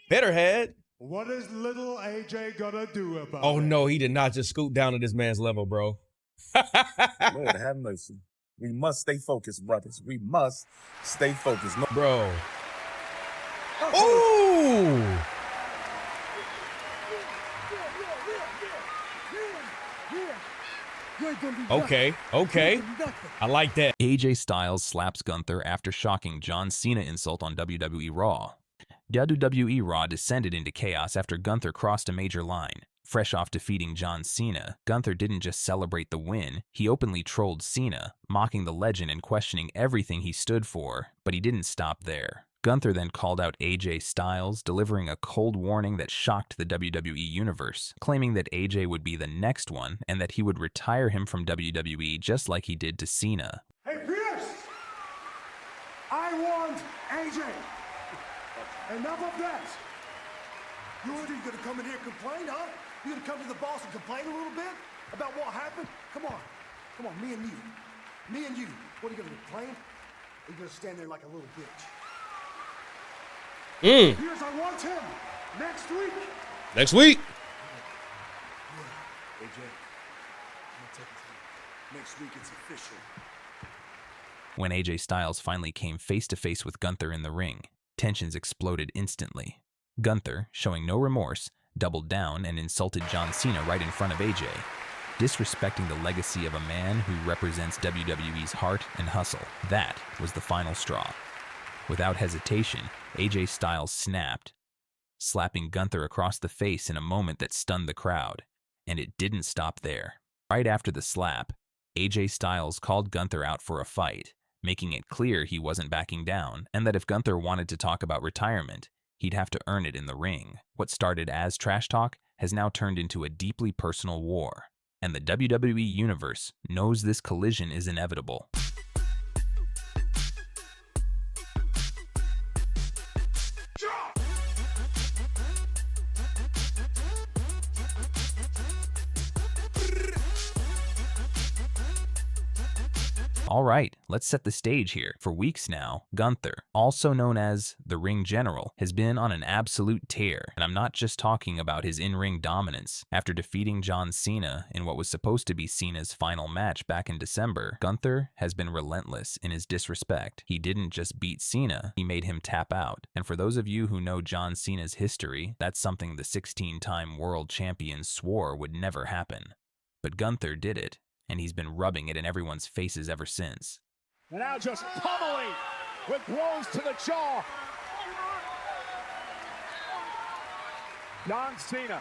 Better had. What is little AJ gonna do about it? Oh no, he did not just scoot down to this man's level, bro. Lord have mercy. We must stay focused, brothers. We must stay focused. No, bro. Ooh. Okay. I like that. AJ Styles slaps Gunther after shocking John Cena insult on WWE Raw. WWE Raw descended into chaos after Gunther crossed a major line. Fresh off defeating John Cena, Gunther didn't just celebrate the win, he openly trolled Cena, mocking the legend and questioning everything he stood for, but he didn't stop there. Gunther then called out AJ Styles, delivering a cold warning that shocked the WWE universe, claiming that AJ would be the next one and that he would retire him from WWE just like he did to Cena. Hey, Pierce! I want AJ! Enough of that! You gonna come in here and complain, huh? You gonna come to the boss and complain a little bit about what happened? Come on, me and you. What are you gonna complain? Or you gonna stand there like a little bitch? Pierce, I want him next week. Next week. Yeah, AJ, I'm gonna take it to you. Next week it's official. When AJ Styles finally came face to face with Gunther in the ring, tensions exploded instantly. Gunther, showing no remorse, doubled down and insulted John Cena right in front of AJ, disrespecting the legacy of a man who represents WWE's heart and hustle. That was the final straw. Without hesitation, AJ Styles snapped, slapping Gunther across the face in a moment that stunned the crowd. And it didn't stop there. Right after the slap, AJ Styles called Gunther out for a fight, making it clear he wasn't backing down, and that if Gunther wanted to talk about retirement, he'd have to earn it in the ring. What started as trash talk has now turned into a deeply personal war, and the WWE Universe knows this collision is inevitable. All right, let's set the stage here. For weeks now, Gunther, also known as the Ring General, has been on an absolute tear. And I'm not just talking about his in-ring dominance. After defeating John Cena in what was supposed to be Cena's final match back in December, Gunther has been relentless in his disrespect. He didn't just beat Cena, he made him tap out. And for those of you who know John Cena's history, that's something the 16-time world champion swore would never happen. But Gunther did it, and he's been rubbing it in everyone's faces ever since. And now just pummeling with blows to the jaw. John Cena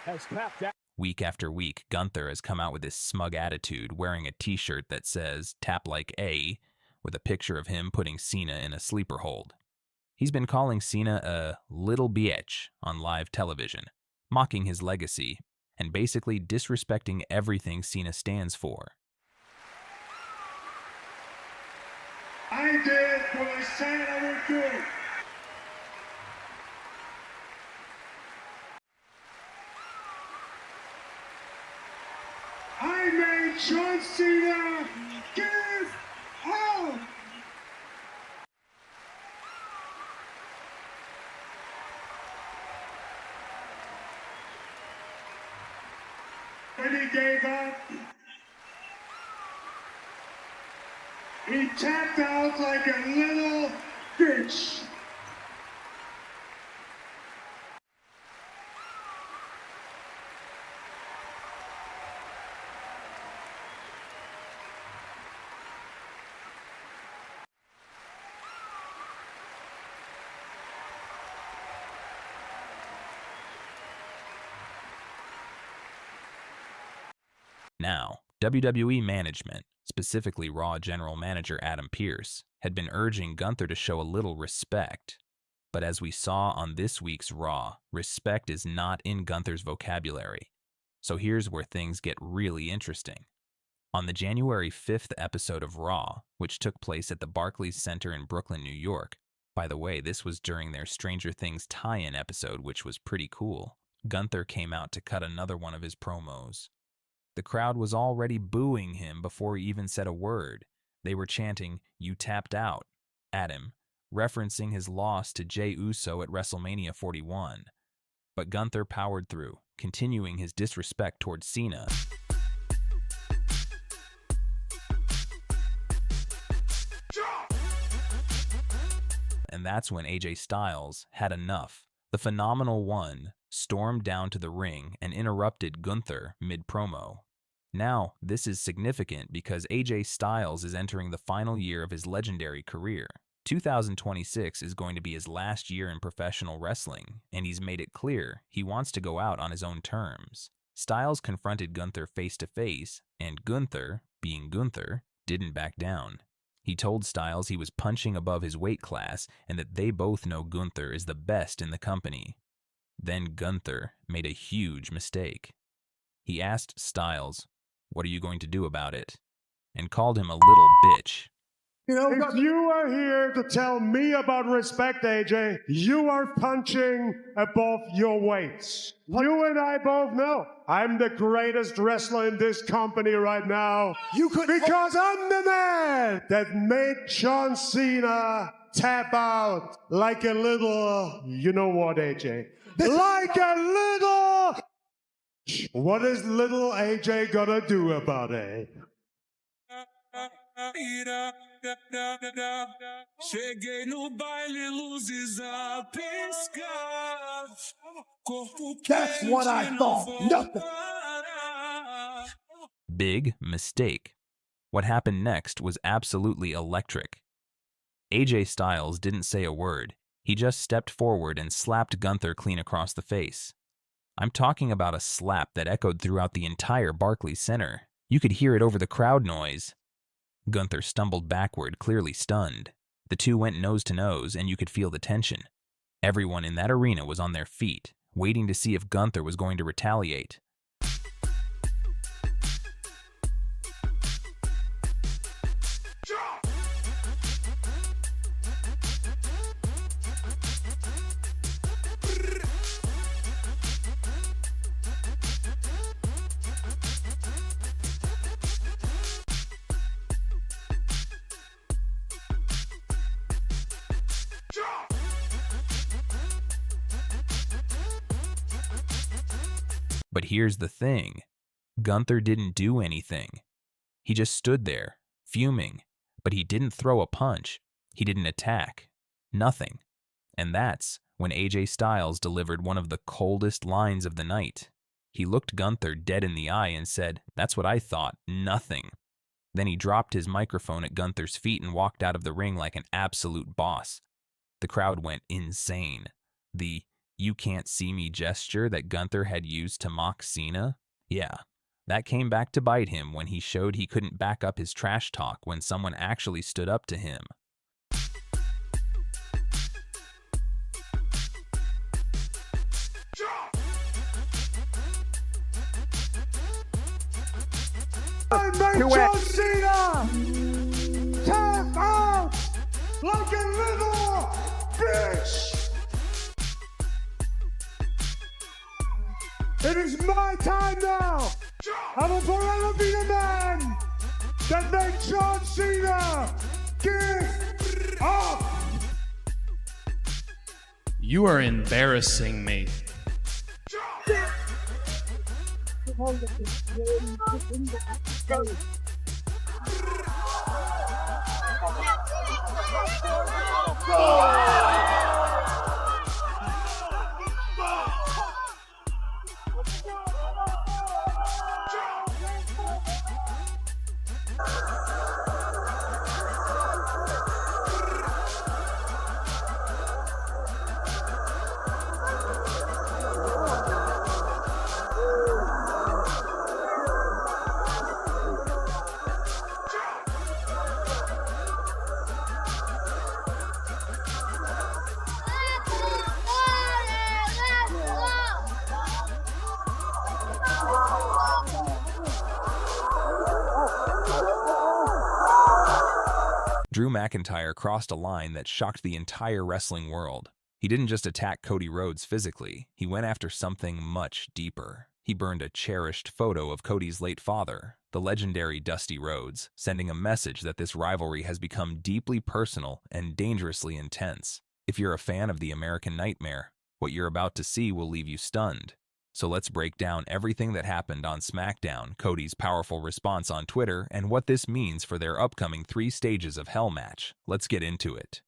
has tapped out. Week after week, Gunther has come out with this smug attitude, wearing a t-shirt that says, "Tap like A," with a picture of him putting Cena in a sleeper hold. He's been calling Cena a little bitch on live television, mocking his legacy, and basically disrespecting everything Cena stands for. I did what I said I would do. I made John Cena give up. When he gave up, he tapped out like a little bitch. Now, WWE management, specifically Raw General Manager Adam Pearce, had been urging Gunther to show a little respect. But as we saw on this week's Raw, respect is not in Gunther's vocabulary. So here's where things get really interesting. On the January 5th episode of Raw, which took place at the Barclays Center in Brooklyn, New York, by the way, this was during their Stranger Things tie-in episode, which was pretty cool, Gunther came out to cut another one of his promos. The crowd was already booing him before he even said a word. They were chanting, "You tapped out," at him, referencing his loss to Jey Uso at WrestleMania 41. But Gunther powered through, continuing his disrespect towards Cena. And that's when AJ Styles had enough. The Phenomenal One stormed down to the ring and interrupted Gunther mid-promo. Now, this is significant because AJ Styles is entering the final year of his legendary career. 2026 is going to be his last year in professional wrestling, and he's made it clear he wants to go out on his own terms. Styles confronted Gunther face-to-face, and Gunther, being Gunther, didn't back down. He told Styles he was punching above his weight class and that they both know Gunther is the best in the company. Then Gunther made a huge mistake. He asked Styles, "What are you going to do about it?" and called him a little bitch. If you are here to tell me about respect, AJ, you are punching above your weights. You and I both know I'm the greatest wrestler in this company right now. Because I'm the man that made John Cena tap out like a little, you know what, AJ? Like a little... What is little AJ gonna do about it? Cheguei no baile, luzes a piscar. That's what I thought. Nothing. Big mistake. What happened next was absolutely electric. AJ Styles didn't say a word. He just stepped forward and slapped Gunther clean across the face. I'm talking about a slap that echoed throughout the entire Barclays Center. You could hear it over the crowd noise. Gunther stumbled backward, clearly stunned. The two went nose to nose, and you could feel the tension. Everyone in that arena was on their feet, waiting to see if Gunther was going to retaliate. But here's the thing. Gunther didn't do anything. He just stood there, fuming, but he didn't throw a punch. He didn't attack. Nothing. And that's when AJ Styles delivered one of the coldest lines of the night. He looked Gunther dead in the eye and said, "That's what I thought, nothing." Then he dropped his microphone at Gunther's feet and walked out of the ring like an absolute boss. The crowd went insane. The "you can't see me" gesture that Gunther had used to mock Cena? Yeah, that came back to bite him when he showed he couldn't back up his trash talk when someone actually stood up to him. I made John Cena tap out like a little bitch! It is my time now! I will forever be the man that made John Cena give up! You are embarrassing me. Drew McIntyre crossed a line that shocked the entire wrestling world. He didn't just attack Cody Rhodes physically, he went after something much deeper. He burned a cherished photo of Cody's late father, the legendary Dusty Rhodes, sending a message that this rivalry has become deeply personal and dangerously intense. If you're a fan of the American Nightmare, what you're about to see will leave you stunned. So let's break down everything that happened on SmackDown, Cody's powerful response on Twitter, and what this means for their upcoming 3 stages of Hell match. Let's get into it.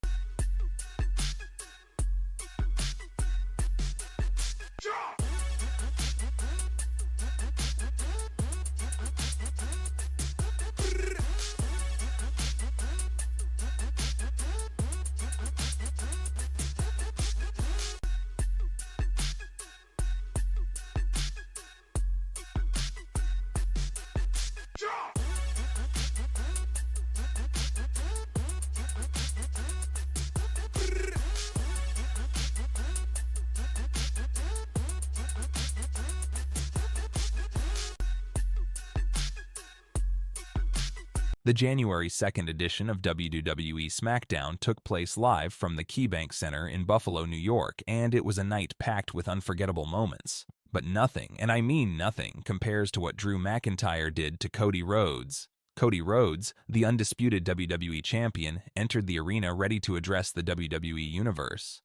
The January 2nd edition of WWE SmackDown took place live from the KeyBank Center in Buffalo, New York, and it was a night packed with unforgettable moments. But nothing, and I mean nothing, compares to what Drew McIntyre did to Cody Rhodes. Cody Rhodes, the undisputed WWE champion, entered the arena ready to address the WWE Universe.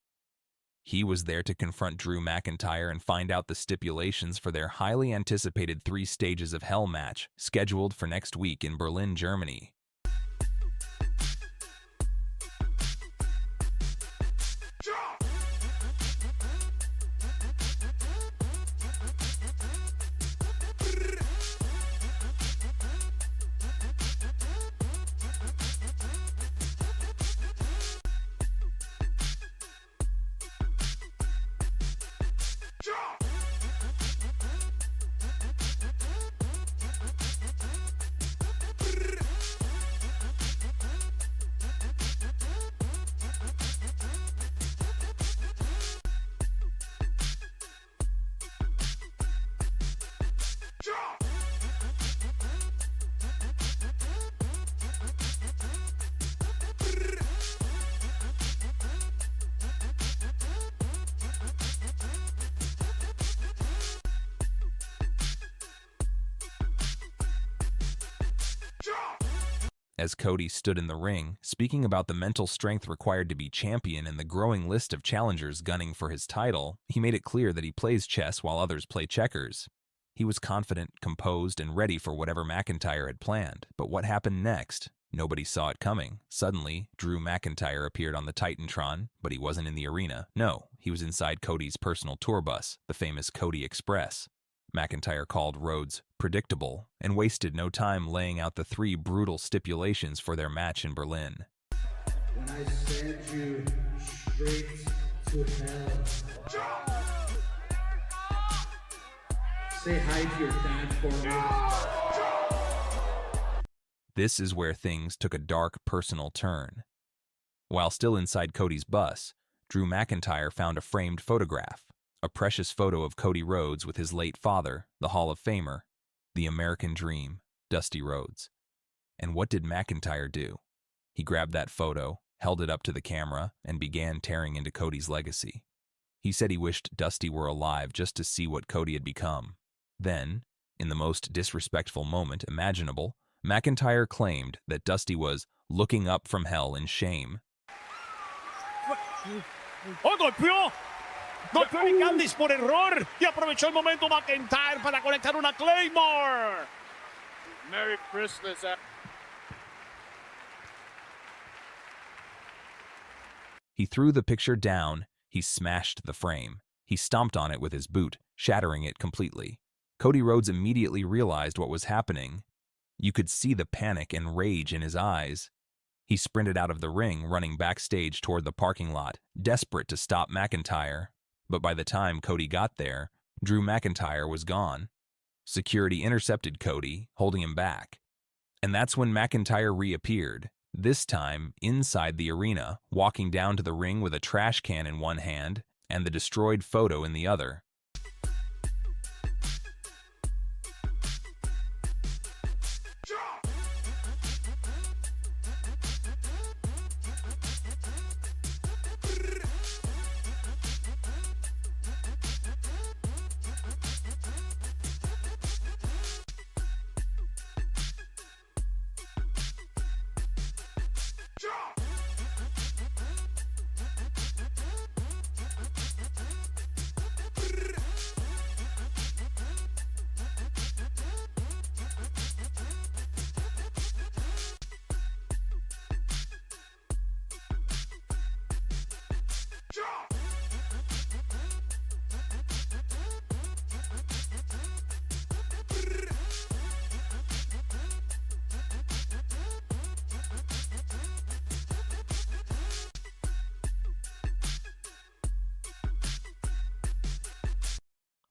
He was there to confront Drew McIntyre and find out the stipulations for their highly anticipated 3 stages of Hell match, scheduled for next week in Berlin, Germany. As Cody stood in the ring, speaking about the mental strength required to be champion and the growing list of challengers gunning for his title, he made it clear that he plays chess while others play checkers. He was confident, composed, and ready for whatever McIntyre had planned. But what happened next? Nobody saw it coming. Suddenly, Drew McIntyre appeared on the Titantron, but he wasn't in the arena. No, he was inside Cody's personal tour bus, the famous Cody Express. McIntyre called Rhodes predictable and wasted no time laying out the 3 brutal stipulations for their match in Berlin. When I send you straight to hell, say hi to your dad for me. This is where things took a dark personal turn. While still inside Cody's bus, Drew McIntyre found a framed photograph. A precious photo of Cody Rhodes with his late father, the Hall of Famer, the American Dream, Dusty Rhodes. And what did McIntyre do? He grabbed that photo, held it up to the camera, and began tearing into Cody's legacy. He said he wished Dusty were alive just to see what Cody had become. Then, in the most disrespectful moment imaginable, McIntyre claimed that Dusty was looking up from hell in shame. ¡Oh, golpeó! ¡Golpeó a Candice por error! Y aprovechó el momento McIntyre para conectar una Claymore! Merry Christmas. He threw the picture down. He smashed the frame. He stomped on it with his boot, shattering it completely. Cody Rhodes immediately realized what was happening. You could see the panic and rage in his eyes. He sprinted out of the ring, running backstage toward the parking lot, desperate to stop McIntyre. But by the time Cody got there, Drew McIntyre was gone. Security intercepted Cody, holding him back. And that's when McIntyre reappeared, this time inside the arena, walking down to the ring with a trash can in one hand and the destroyed photo in the other.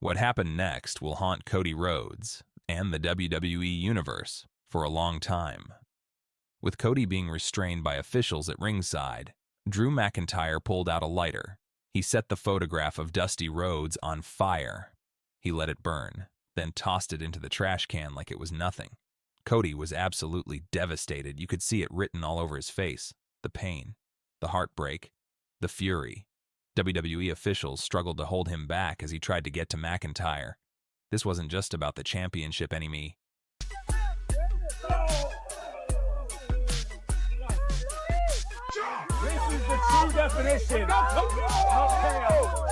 What happened next will haunt Cody Rhodes and the WWE Universe for a long time. With Cody being restrained by officials at ringside, Drew McIntyre pulled out a lighter. He set the photograph of Dusty Rhodes on fire. He let it burn, then tossed it into the trash can like it was nothing. Cody was absolutely devastated. You could see it written all over his face. The pain, the heartbreak, the fury. WWE officials struggled to hold him back as he tried to get to McIntyre. This wasn't just about the championship anymore. This is the true definition of chaos.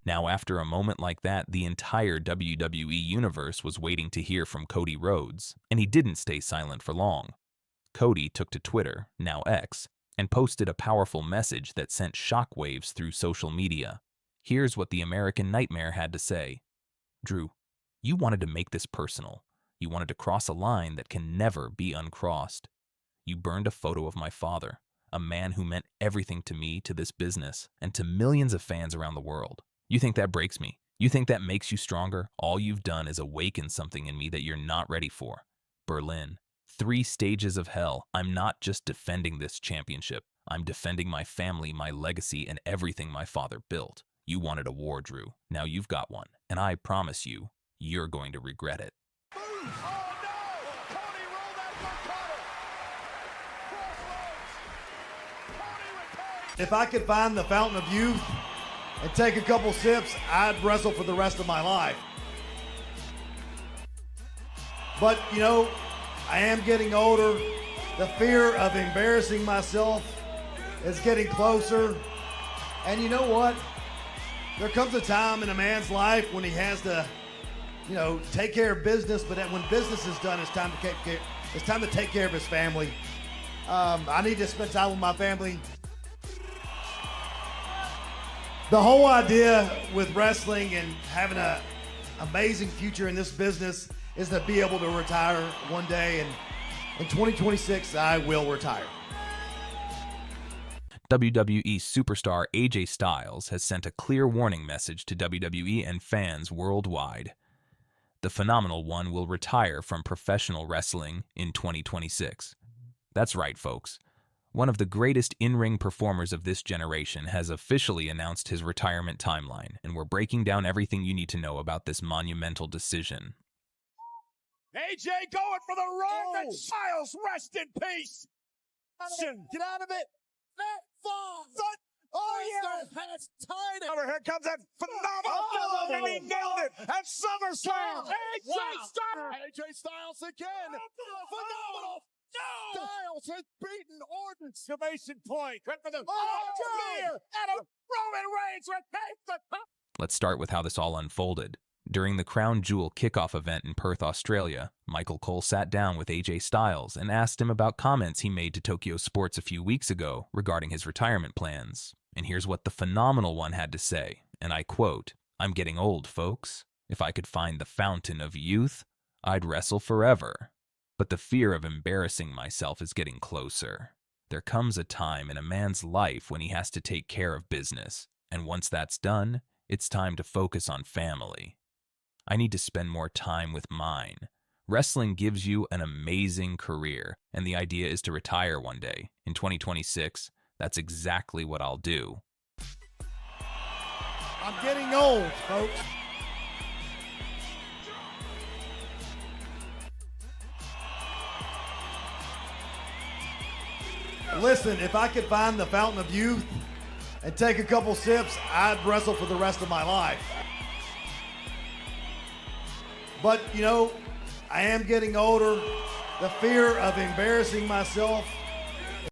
Now, after a moment like that, the entire WWE Universe was waiting to hear from Cody Rhodes, and he didn't stay silent for long. Cody took to Twitter, now X, and posted a powerful message that sent shockwaves through social media. Here's what the American Nightmare had to say. Drew, you wanted to make this personal. You wanted to cross a line that can never be uncrossed. You burned a photo of my father, a man who meant everything to me, to this business, and to millions of fans around the world. You think that breaks me? You think that makes you stronger? All you've done is awaken something in me that you're not ready for. Berlin. 3 stages of hell. I'm not just defending this championship. I'm defending my family, my legacy, and everything my father built. You wanted a war, Drew. Now you've got one. And I promise you, you're going to regret it. If I could find the fountain of youth and take a couple sips, I'd wrestle for the rest of my life. But, you know, I am getting older. The fear of embarrassing myself is getting closer. And you know what? There comes a time in a man's life when he has to, you know, take care of business, but when business is done, it's time to take care of his family. I need to spend time with my family. The whole idea with wrestling and having an amazing future in this business is to be able to retire one day, and in 2026, I will retire. WWE superstar AJ Styles has sent a clear warning message to WWE and fans worldwide. The Phenomenal One will retire from professional wrestling in 2026. That's right, folks. One of the greatest in-ring performers of this generation has officially announced his retirement timeline, and we're breaking down everything you need to know about this monumental decision. AJ going for the run, and Styles, rest in peace. Get out of it. Has tied it. Over here comes that phenomenal and he nailed it at SummerSlam. AJ Styles again. Phenomenal. No! Styles has beaten Orton. Exclamation point. Went for the spear. And a Roman Reigns retains the top. Let's start with how this all unfolded. During the Crown Jewel kickoff event in Perth, Australia, Michael Cole sat down with AJ Styles and asked him about comments he made to Tokyo Sports a few weeks ago regarding his retirement plans. And here's what the Phenomenal One had to say, and I quote, "I'm getting old, folks. If I could find the fountain of youth, I'd wrestle forever. But the fear of embarrassing myself is getting closer. There comes a time in a man's life when he has to take care of business, and once that's done, it's time to focus on family. I need to spend more time with mine. Wrestling gives you an amazing career, and the idea is to retire one day. In 2026, that's exactly what I'll do." I'm getting old, folks. Listen, if I could find the fountain of youth and take a couple sips, I'd wrestle for the rest of my life. But, you know, I am getting older. The fear of embarrassing myself